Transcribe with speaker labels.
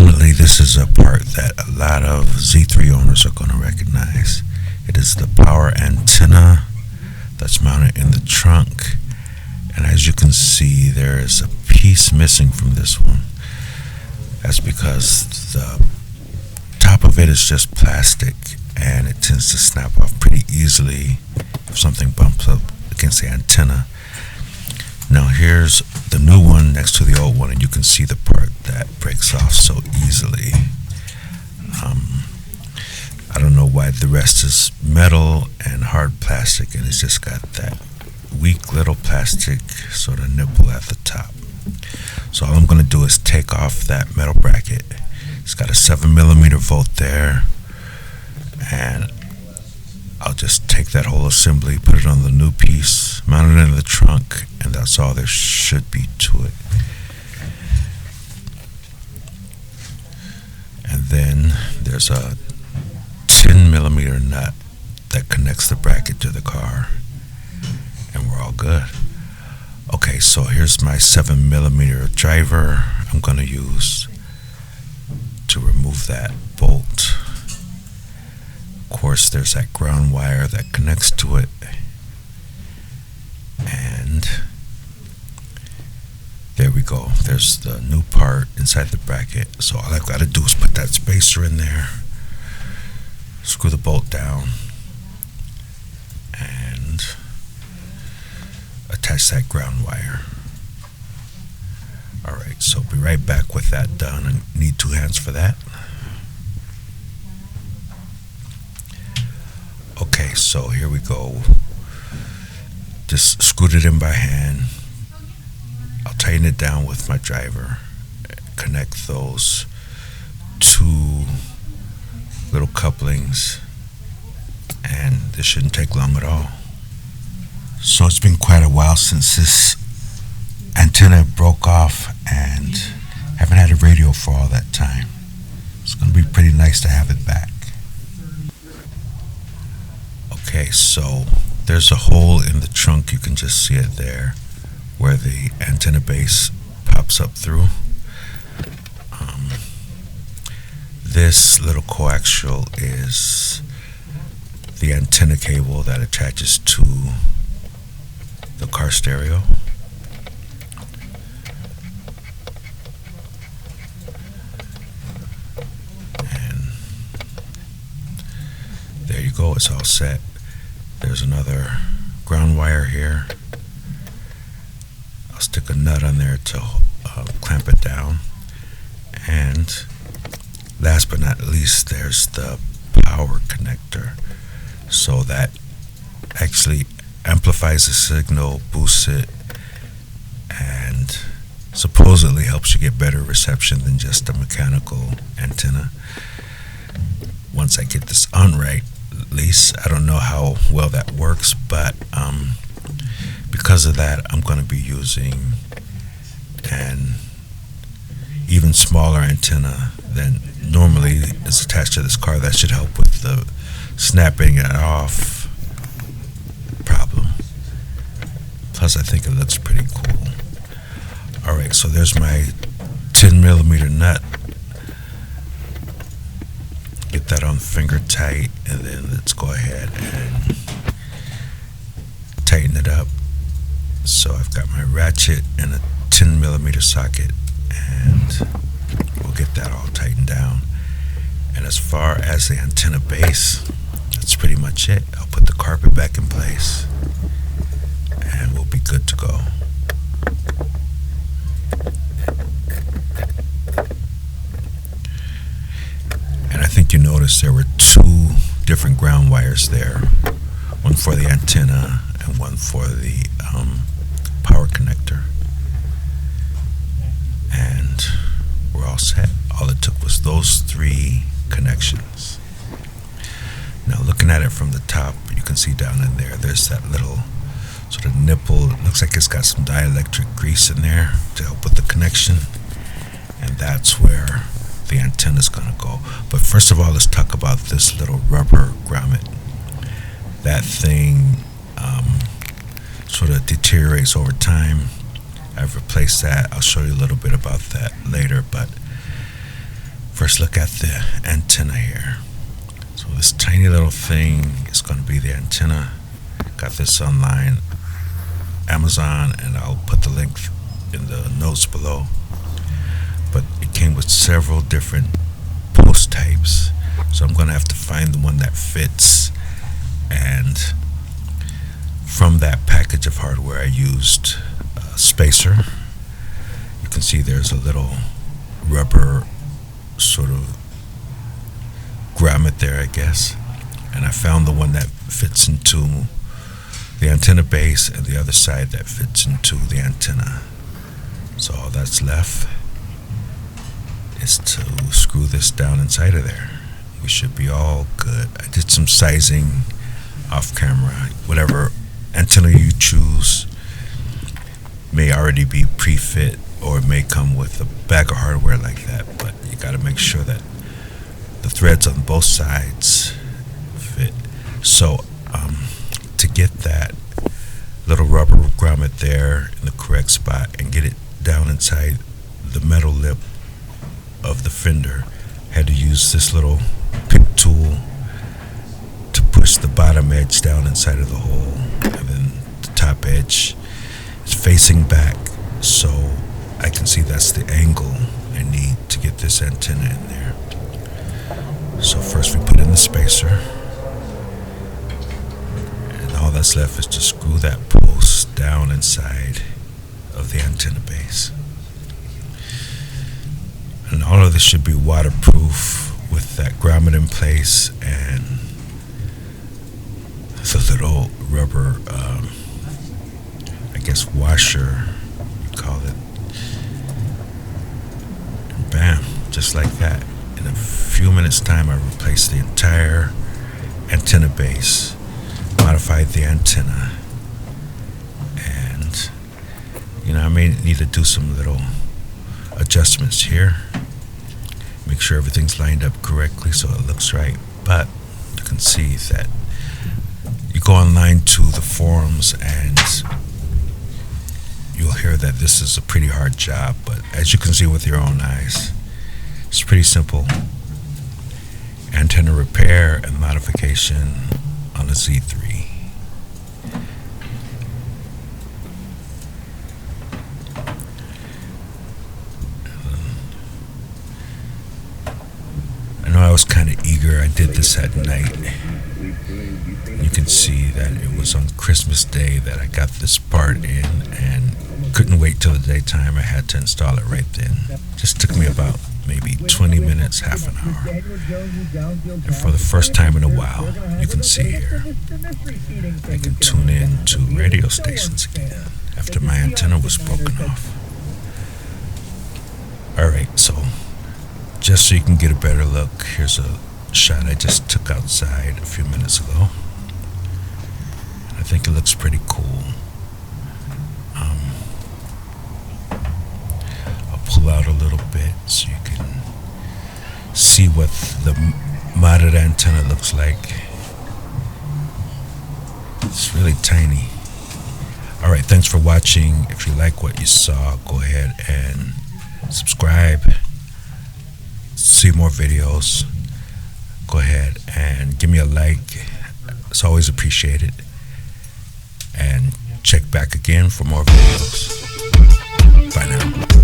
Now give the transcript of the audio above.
Speaker 1: Definitely, this is a part that a lot of Z3 owners are going to recognize. It is the power antenna that's mounted in the trunk, and as you can see, there is a piece missing from this one. That's because the top of it is just plastic, and it tends to snap off pretty easily if something bumps up against the antenna. Now here's the new one next to the old one, and you can see the part that breaks off so easily. I don't know why the rest is metal and hard plastic, and it's just got that weak little plastic sort of nipple at the top. So all I'm going to do is take off that metal bracket. It's got a 7mm volt there, and I'll just take that whole assembly, put it on the new piece, mount it in the trunk, and that's all there should be to it. And then there's a 10mm nut that connects the bracket to the car, and we're all good. Okay, so here's my 7mm driver I'm going to use to remove that bolt. Of course, there's that ground wire that connects to it, and there we go. There's the new part inside the bracket. So all I've got to do is put that spacer in there, screw the bolt down, and attach that ground wire. Alright, so be right back with that done. I need 2 hands for that. Okay, so here we go. Just screwed it in by hand. I'll tighten it down with my driver, connect those 2 little couplings, and this shouldn't take long at all. So it's been quite a while since this antenna broke off, and haven't had a radio for all that time. It's going to be pretty nice to have it back. Okay, so there's a hole in the trunk. You can just see it there where the antenna base pops up through. This little coaxial is the antenna cable that attaches to the car stereo. And there you go, it's all set. There's another ground wire here. I'll stick a nut on there to clamp it down. And last but not least, there's the power connector. So that actually amplifies the signal, boosts it, and supposedly helps you get better reception than just a mechanical antenna. Once I get this on right, at least, I don't know how well that works, but because of that, I'm going to be using an even smaller antenna than normally is attached to this car. That should help with the snapping it off problem. Plus, I think it looks pretty cool. Alright, so there's my 10mm nut. Get that on finger tight, and then let's go ahead and tighten it up. So I've got my ratchet and a 10mm socket, and we'll get that all tightened down. And as far as the antenna base, that's pretty much it. I'll put the carpet back in place, and we'll be good to go. And I think you noticed there were 2 different ground wires there, one for the antenna and one for the power connector. And we're all set. All it took was those 3 connections. Now looking at it from the top, you can see down in there, there's that little sort of nipple. It looks like it's got some dielectric grease in there to help with the connection, and that's where the antenna is going to go. But first of all, let's talk about this little rubber grommet. That thing sort of deteriorates over time. I've replaced that. I'll show you a little bit about that later, but First look at the antenna here. So this tiny little thing is going to be the antenna. Got this online, Amazon, and I'll put the link in the notes below. But it came with several different post types, so I'm going to have to find the one that fits. And from that package of hardware, I used a spacer. You can see there's a little rubber sort of grommet there, I guess. And I found the one that fits into the antenna base and the other side that fits into the antenna. So all that's left is to screw this down inside of there. We should be all good. I did some sizing off camera. Whatever antenna you choose may already be pre-fit, or it may come with a bag of hardware like that, but you got to make sure that the threads on both sides fit. So to get that little rubber grommet there in the correct spot and get it down inside the metal lip of the fender, had to use this little pick tool to push the bottom edge down inside of the hole, and then the top edge is facing back, so I can see that's the angle I need to get this antenna in there. So first we put in the spacer, and all that's left is to screw that post down inside of the antenna base. And all of this should be waterproof with that grommet in place and the little rubber, I guess washer, you call it. And bam, just like that. In a few minutes time, I replaced the entire antenna base, modified the antenna, and I may need to do some little adjustments here, make sure everything's lined up correctly so it looks right. But you can see that you go online to the forums and you'll hear that this is a pretty hard job, but as you can see with your own eyes, it's pretty simple. Antenna repair and modification on a Z3. I know I was kind of eager. I did this at night. You can see that it was on Christmas Day that I got this part in, and couldn't wait till the daytime. I had to install it right then. Just took me about maybe 20 minutes, half an hour. And for the first time in a while, you can see here, I can tune in to radio stations again after my antenna was broken off. Alright, so just so you can get a better look, here's a shot I just took outside a few minutes ago. I think it looks pretty cool. I'll pull out a little bit so you can see what the modded antenna looks like. It's really tiny. Alright, thanks for watching. If you like what you saw, go ahead and subscribe. See more videos. Go ahead and give me a like. It's always appreciated. And check back again for more videos. Bye now.